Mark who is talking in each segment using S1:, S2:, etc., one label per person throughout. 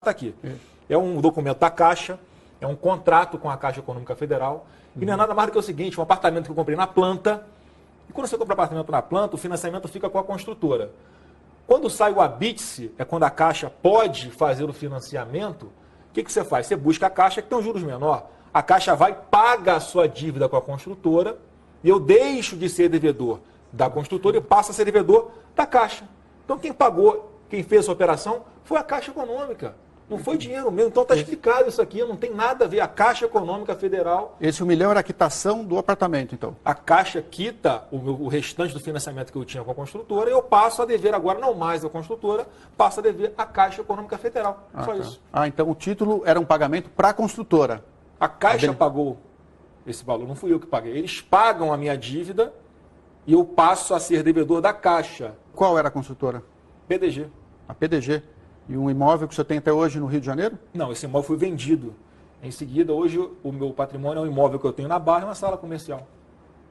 S1: Está aqui. É um documento da Caixa, é um contrato com a Caixa Econômica Federal, e não é nada mais do que o seguinte, um apartamento que eu comprei na planta, e quando você compra apartamento na planta, o financiamento fica com a construtora. Quando sai o habite-se, é quando a Caixa pode fazer o financiamento, o que você faz? Você busca a Caixa que tem um juros menor. A Caixa vai, paga a sua dívida com a construtora, e eu deixo de ser devedor da construtora e passo a ser devedor da Caixa. Então quem pagou, quem fez essa operação, foi a Caixa Econômica. Não foi dinheiro meu. Então está explicado isso aqui, não tem nada a ver. A Caixa Econômica Federal...
S2: Esse 1 milhão era a quitação do apartamento, então?
S1: A Caixa quita o restante do financiamento que eu tinha com a construtora e eu passo a dever agora, não mais a construtora, passo a dever a Caixa Econômica Federal. Só isso.
S2: Então o título era um pagamento para a construtora.
S1: A Caixa pagou esse valor, não fui eu que paguei. Eles pagam a minha dívida e eu passo a ser devedor da Caixa.
S2: Qual era a construtora?
S1: PDG.
S2: A PDG. E um imóvel que você tem até hoje no Rio de Janeiro?
S1: Não, esse imóvel foi vendido. Em seguida, hoje, o meu patrimônio é um imóvel que eu tenho na Barra e uma sala comercial.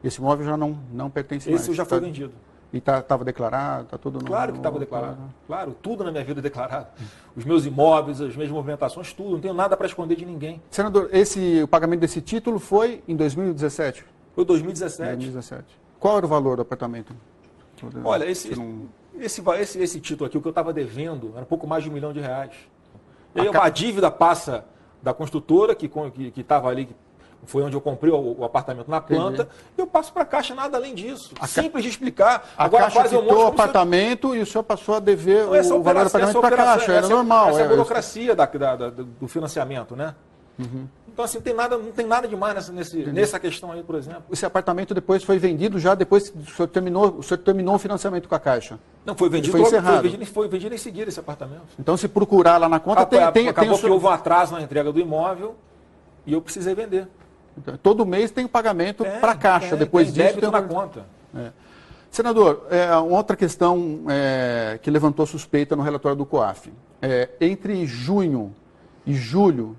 S2: Esse imóvel já não pertence mais?
S1: Esse já foi vendido.
S2: E estava declarado? Tá tudo
S1: claro que estava declarado. Claro, tudo na minha vida é declarado. Os meus imóveis, as minhas movimentações, tudo. Não tenho nada para esconder de ninguém.
S2: Senador, o pagamento desse título foi em 2017?
S1: Foi 2017.
S2: 2017. Qual era o valor do apartamento?
S1: Olha, esse título aqui, o que eu estava devendo, era um pouco mais de R$1 milhão. E aí a dívida passa da construtora, que estava ali, que foi onde eu comprei o apartamento na planta, e eu passo para a Caixa, nada além disso. Simples de explicar.
S2: Agora Caixa quitou o apartamento e o senhor passou a dever o valor do apartamento para a Caixa, era normal.
S1: Essa é a burocracia do financiamento, né? Uhum. Então, assim, não tem nada demais nessa questão aí, por exemplo.
S2: Esse apartamento depois foi vendido já depois que o senhor terminou o financiamento com a Caixa?
S1: Não, foi vendido.
S2: Foi encerrado.
S1: Foi vendido em seguida esse apartamento.
S2: Então, se procurar lá na conta,
S1: acabou que houve um atraso na entrega do imóvel e eu precisei vender.
S2: Então, todo mês tem o pagamento para a Caixa. Depois disso,
S1: débito na conta.
S2: Senador, uma outra questão que levantou suspeita no relatório do COAF. Entre junho e julho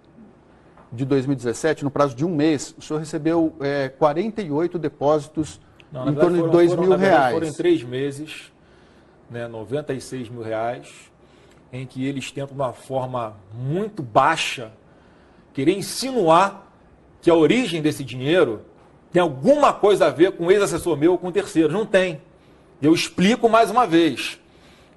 S2: de 2017, no prazo de um mês, o senhor recebeu 48 depósitos em torno de R$2 mil.
S1: Foram em 3 meses, né, R$96 mil, em que eles tentam, de uma forma muito baixa, querer insinuar que a origem desse dinheiro tem alguma coisa a ver com o ex-assessor meu ou com terceiros. Não tem. Eu explico mais uma vez.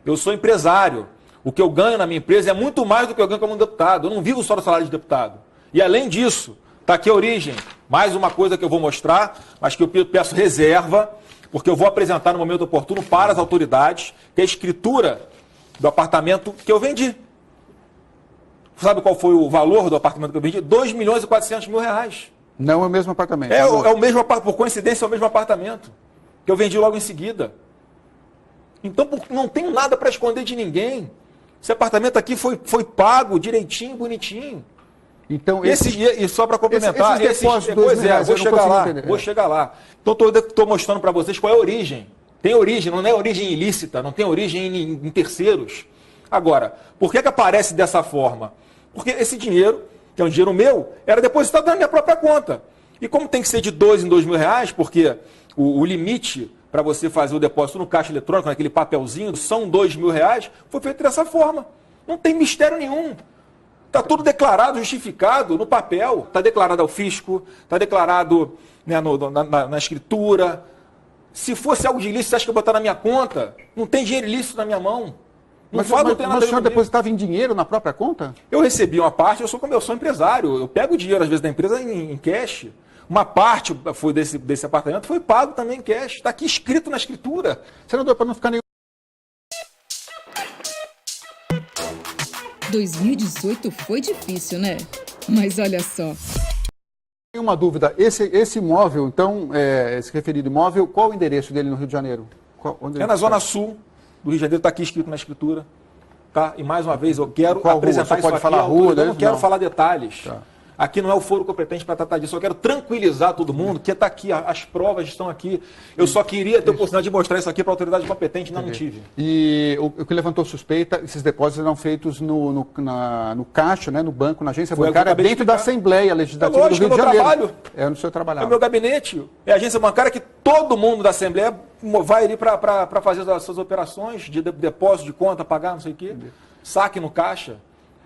S1: Eu sou empresário. O que eu ganho na minha empresa é muito mais do que eu ganho como deputado. Eu não vivo só do salário de deputado. E além disso, está aqui a origem. Mais uma coisa que eu vou mostrar, mas que eu peço reserva, porque eu vou apresentar no momento oportuno para as autoridades, que é a escritura do apartamento que eu vendi. Sabe qual foi o valor do apartamento que eu vendi? R$2.400.000.
S2: Não é o mesmo apartamento.
S1: É o mesmo, por coincidência, é o mesmo apartamento que eu vendi logo em seguida. Então, não tenho nada para esconder de ninguém. Esse apartamento aqui foi pago direitinho, bonitinho.
S2: Então,
S1: e só para complementar, vou chegar lá. Então, estou mostrando para vocês qual é a origem. Tem origem, não é origem ilícita, não tem origem em terceiros. Agora, por que aparece dessa forma? Porque esse dinheiro, que é um dinheiro meu, era depositado na minha própria conta. E como tem que ser de R$2 em R$2.000, porque o limite para você fazer o depósito no caixa eletrônico, naquele papelzinho, são R$2.000, foi feito dessa forma. Não tem mistério nenhum. Está tudo declarado, justificado no papel. Está declarado ao fisco, está declarado, né, na escritura. Se fosse algo de ilícito, você acha que eu botar na minha conta? Não tem dinheiro ilícito na minha mão.
S2: Mas o senhor depositava em dinheiro na própria conta? Eu
S1: recebi uma parte, eu sou empresário. Eu pego o dinheiro, às vezes, da empresa em cash. Uma parte foi desse apartamento foi pago também em cash. Está aqui escrito na escritura.
S2: Senador, para não ficar nenhum...
S3: 2018 foi difícil, né? Mas olha só.
S2: Tenho uma dúvida. Esse imóvel, então, esse referido imóvel, qual o endereço dele no Rio de Janeiro?
S1: É na Zona Sul do Rio de Janeiro, está aqui escrito na escritura. Tá? E mais uma vez, eu quero apresentar isso aqui.
S2: Falar rua,
S1: eu não quero falar detalhes.
S2: Tá.
S1: Aqui não é o foro competente para tratar disso. Eu quero tranquilizar todo mundo, que está aqui, as provas estão aqui. Eu só queria ter a oportunidade de mostrar isso aqui para a autoridade competente, não tive.
S2: E o que levantou suspeita, esses depósitos eram feitos no caixa, né, no banco, na agência bancária, dentro da Assembleia Legislativa do Rio de Janeiro.
S1: Trabalho.
S2: É no seu trabalho.
S1: É o meu gabinete. É a agência bancária que todo mundo da Assembleia vai ali para fazer as suas operações de depósito, de conta, pagar, não sei o quê. Saque no caixa.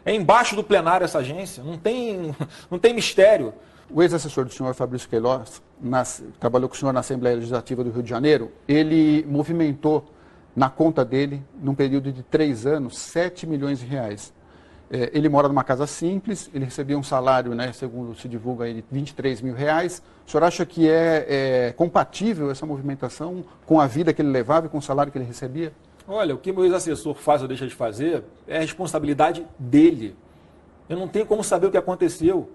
S1: É embaixo do plenário essa agência, não tem mistério.
S2: O ex-assessor do senhor, Fabrício Queiroz, trabalhou com o senhor na Assembleia Legislativa do Rio de Janeiro, ele movimentou na conta dele, num período de 3 anos, 7 milhões de reais. Ele mora numa casa simples, ele recebia um salário, né, segundo se divulga aí, de 23 mil reais. O senhor acha que é compatível essa movimentação com a vida que ele levava e com o salário que ele recebia?
S1: Olha, o que meu ex-assessor faz ou deixa de fazer é a responsabilidade dele. Eu não tenho como saber o que aconteceu,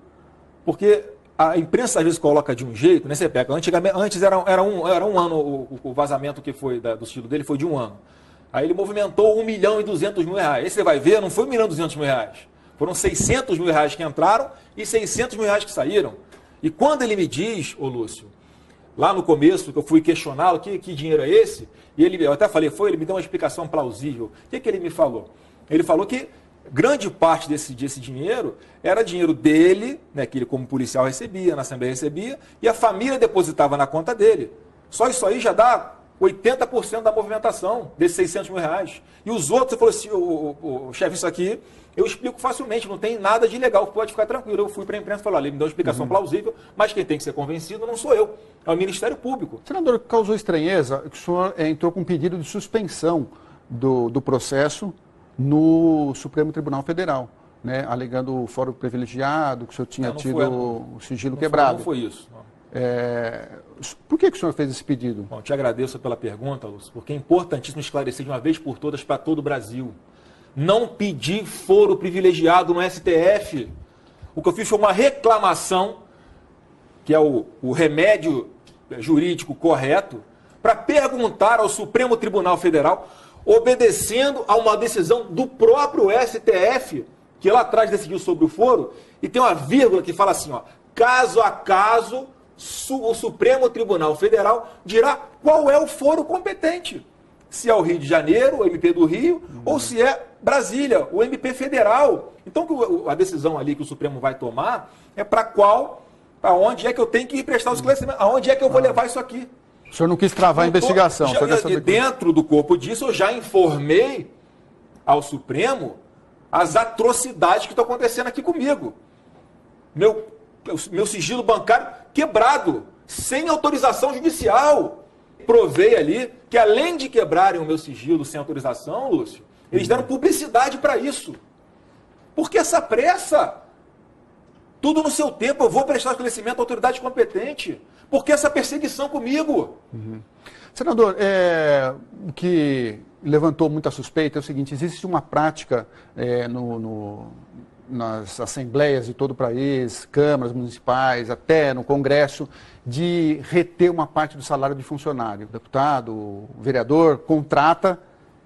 S1: porque a imprensa às vezes coloca de um jeito, né? Você pega, antes era um ano, o vazamento que foi do sigilo dele foi de 1 ano. Aí ele movimentou 1 milhão e 200 mil reais. Aí você vai ver, não foi 1 milhão e 200 mil reais. Foram 600 mil reais que entraram e 600 mil reais que saíram. E quando ele me diz, ô Lúcio, lá no começo, que eu fui questioná-lo, que dinheiro é esse? E eu até falei, ele me deu uma explicação plausível. O que ele me falou? Ele falou que grande parte desse dinheiro era dinheiro dele, né, que ele como policial recebia, na Assembleia recebia, e a família depositava na conta dele. Só isso aí já dá 80% da movimentação desses 600 mil reais. E os outros, você falou assim, chefe, isso aqui eu explico facilmente, não tem nada de ilegal, pode ficar tranquilo. Eu fui para a imprensa e falei, ele me deu uma explicação plausível, mas quem tem que ser convencido não sou eu, é o Ministério Público.
S2: Senador, causou estranheza que o senhor entrou com um pedido de suspensão do processo no Supremo Tribunal Federal, né, alegando o fórum privilegiado, que o senhor tinha tido o sigilo quebrado.
S1: Não foi isso.
S2: Por que o senhor fez esse pedido?
S1: Bom, te agradeço pela pergunta, Lúcio, porque é importantíssimo esclarecer de uma vez por todas para todo o Brasil. Não pedi foro privilegiado no STF. O que eu fiz foi uma reclamação, que é o remédio jurídico correto, para perguntar ao Supremo Tribunal Federal, obedecendo a uma decisão do próprio STF, que lá atrás decidiu sobre o foro, e tem uma vírgula que fala assim, ó, caso a caso, o Supremo Tribunal Federal dirá qual é o foro competente. Se é o Rio de Janeiro, o MP do Rio, ou se é Brasília, o MP federal. Então, a decisão ali que o Supremo vai tomar é para onde é que eu tenho que prestar o esclarecimento, aonde é que eu vou levar isso aqui.
S2: O senhor não quis travar a investigação.
S1: Dentro do corpo disso, eu já informei ao Supremo as atrocidades que estão acontecendo aqui comigo. Meu sigilo bancário quebrado, sem autorização judicial. Provei ali que, além de quebrarem o meu sigilo sem autorização, Lúcio, eles deram publicidade para isso. Por que essa pressa? Tudo no seu tempo, eu vou prestar esclarecimento à autoridade competente. Por que essa perseguição comigo?
S2: Senador, o que levantou muita suspeita é o seguinte, existe uma prática nas assembleias de todo o país, câmaras municipais, até no Congresso, de reter uma parte do salário de funcionário. O deputado, o vereador, contrata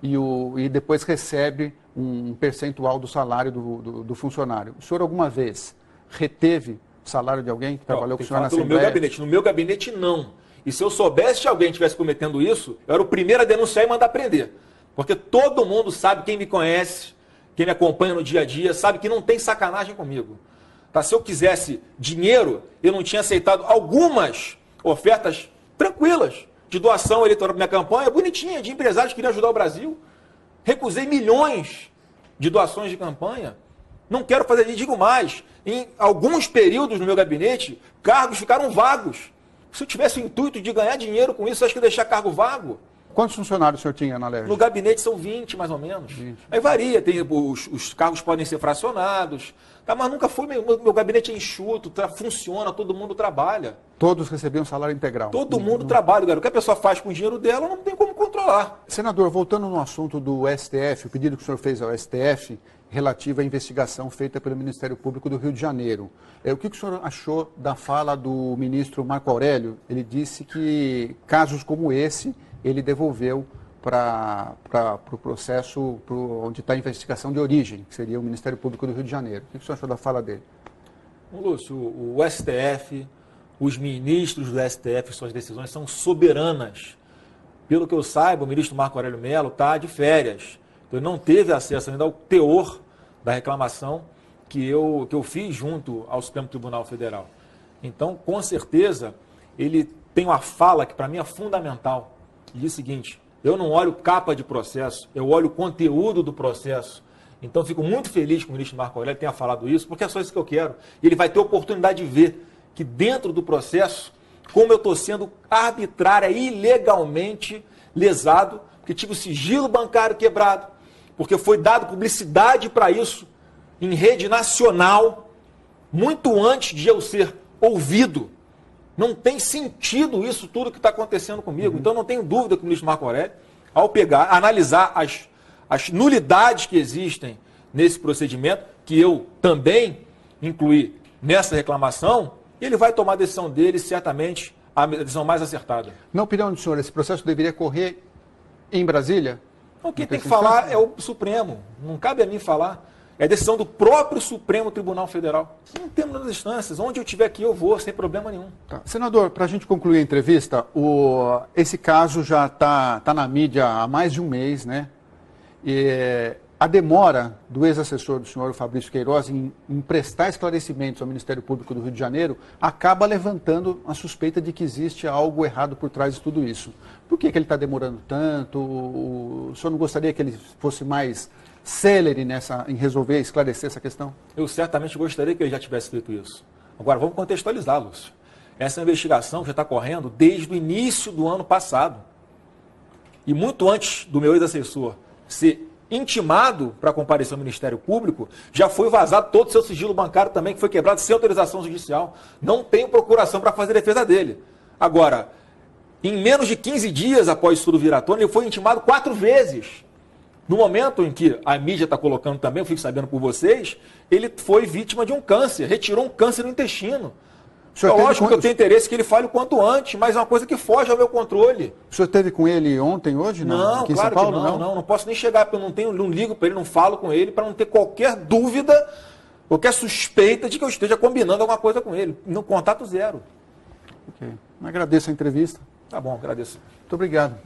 S2: e depois recebe um percentual do salário do funcionário. O senhor alguma vez reteve o salário de alguém que trabalhou com o senhor na Assembleia?
S1: No meu gabinete, não. E se eu soubesse que alguém estivesse cometendo isso, eu era o primeiro a denunciar e mandar prender. Porque todo mundo sabe, quem me conhece, quem me acompanha no dia a dia, sabe que não tem sacanagem comigo. Tá? Se eu quisesse dinheiro, eu não tinha aceitado algumas ofertas tranquilas de doação eleitoral para minha campanha, bonitinha, de empresários que queriam ajudar o Brasil. Recusei milhões de doações de campanha. Não quero fazer, e digo mais, em alguns períodos no meu gabinete, cargos ficaram vagos. Se eu tivesse o intuito de ganhar dinheiro com isso, acho que eu ia deixar cargo vago.
S2: Quantos funcionários o senhor tinha na LERJ?
S1: No gabinete são 20, mais ou menos. 20. Aí varia, os cargos podem ser fracionados, tá? Mas nunca foi, meu gabinete é enxuto, funciona, todo mundo trabalha.
S2: Todos recebiam salário integral?
S1: Todo mundo trabalha, garoto. O que a pessoa faz com o dinheiro dela, não tem como controlar.
S2: Senador, voltando no assunto do STF, o pedido que o senhor fez ao STF, relativo à investigação feita pelo Ministério Público do Rio de Janeiro. O que o senhor achou da fala do ministro Marco Aurélio? Ele disse que casos como esse ele devolveu para o processo onde está a investigação de origem, que seria o Ministério Público do Rio de Janeiro. O que o senhor achou da fala dele?
S1: Lúcio, o STF, os ministros do STF, suas decisões são soberanas. Pelo que eu saiba, o ministro Marco Aurélio Mello está de férias. Então, ele não teve acesso ainda ao teor da reclamação que eu fiz junto ao Supremo Tribunal Federal. Então, com certeza, ele tem uma fala que para mim é fundamental. E diz o seguinte, eu não olho capa de processo, eu olho o conteúdo do processo. Então, fico muito feliz que o ministro Marco Aurélio tenha falado isso, porque é só isso que eu quero. E ele vai ter oportunidade de ver que dentro do processo, como eu estou sendo arbitrária e ilegalmente lesado, porque tive o sigilo bancário quebrado, porque foi dado publicidade para isso em rede nacional, muito antes de eu ser ouvido. Não tem sentido isso tudo que está acontecendo comigo. Então, não tenho dúvida que o ministro Marco Aurélio, ao pegar, analisar as nulidades que existem nesse procedimento, que eu também incluí nessa reclamação, ele vai tomar a decisão dele, certamente, a decisão mais acertada.
S2: Na opinião do senhor, esse processo deveria correr em Brasília?
S1: Então, quem tem que falar é o Supremo. Não cabe a mim falar. É a decisão do próprio Supremo Tribunal Federal. Não temos nas instâncias. Onde eu estiver aqui, eu vou, sem problema nenhum.
S2: Tá. Senador, para a gente concluir a entrevista, esse caso já está na mídia há mais de um mês, né? E a demora do ex-assessor do senhor, Fabrício Queiroz, em prestar esclarecimentos ao Ministério Público do Rio de Janeiro, acaba levantando a suspeita de que existe algo errado por trás de tudo isso. Por que ele está demorando tanto? O senhor não gostaria que ele fosse mais célere em resolver, esclarecer essa questão?
S1: Eu certamente gostaria que ele já tivesse feito isso. Agora, vamos contextualizar, Lúcio. Essa investigação já está correndo desde o início do ano passado. E muito antes do meu ex-assessor ser intimado para comparecer ao Ministério Público, já foi vazado todo o seu sigilo bancário também, que foi quebrado sem autorização judicial. Não tenho procuração para fazer defesa dele. Agora, em menos de 15 dias após isso tudo vir à tona, ele foi intimado 4 vezes. No momento em que a mídia está colocando também, eu fico sabendo por vocês, ele foi vítima de um câncer, retirou um câncer no intestino. É lógico que eu tenho interesse que ele fale o quanto antes, mas é uma coisa que foge ao meu controle.
S2: O senhor esteve com ele ontem, hoje?
S1: Não,
S2: aqui em
S1: claro
S2: São Paulo,
S1: que não posso nem chegar, porque eu não ligo para ele, não falo com ele, para não ter qualquer dúvida, qualquer suspeita de que eu esteja combinando alguma coisa com ele. No contato zero.
S2: Ok. Agradeço a entrevista.
S1: Tá bom, agradeço.
S2: Muito obrigado.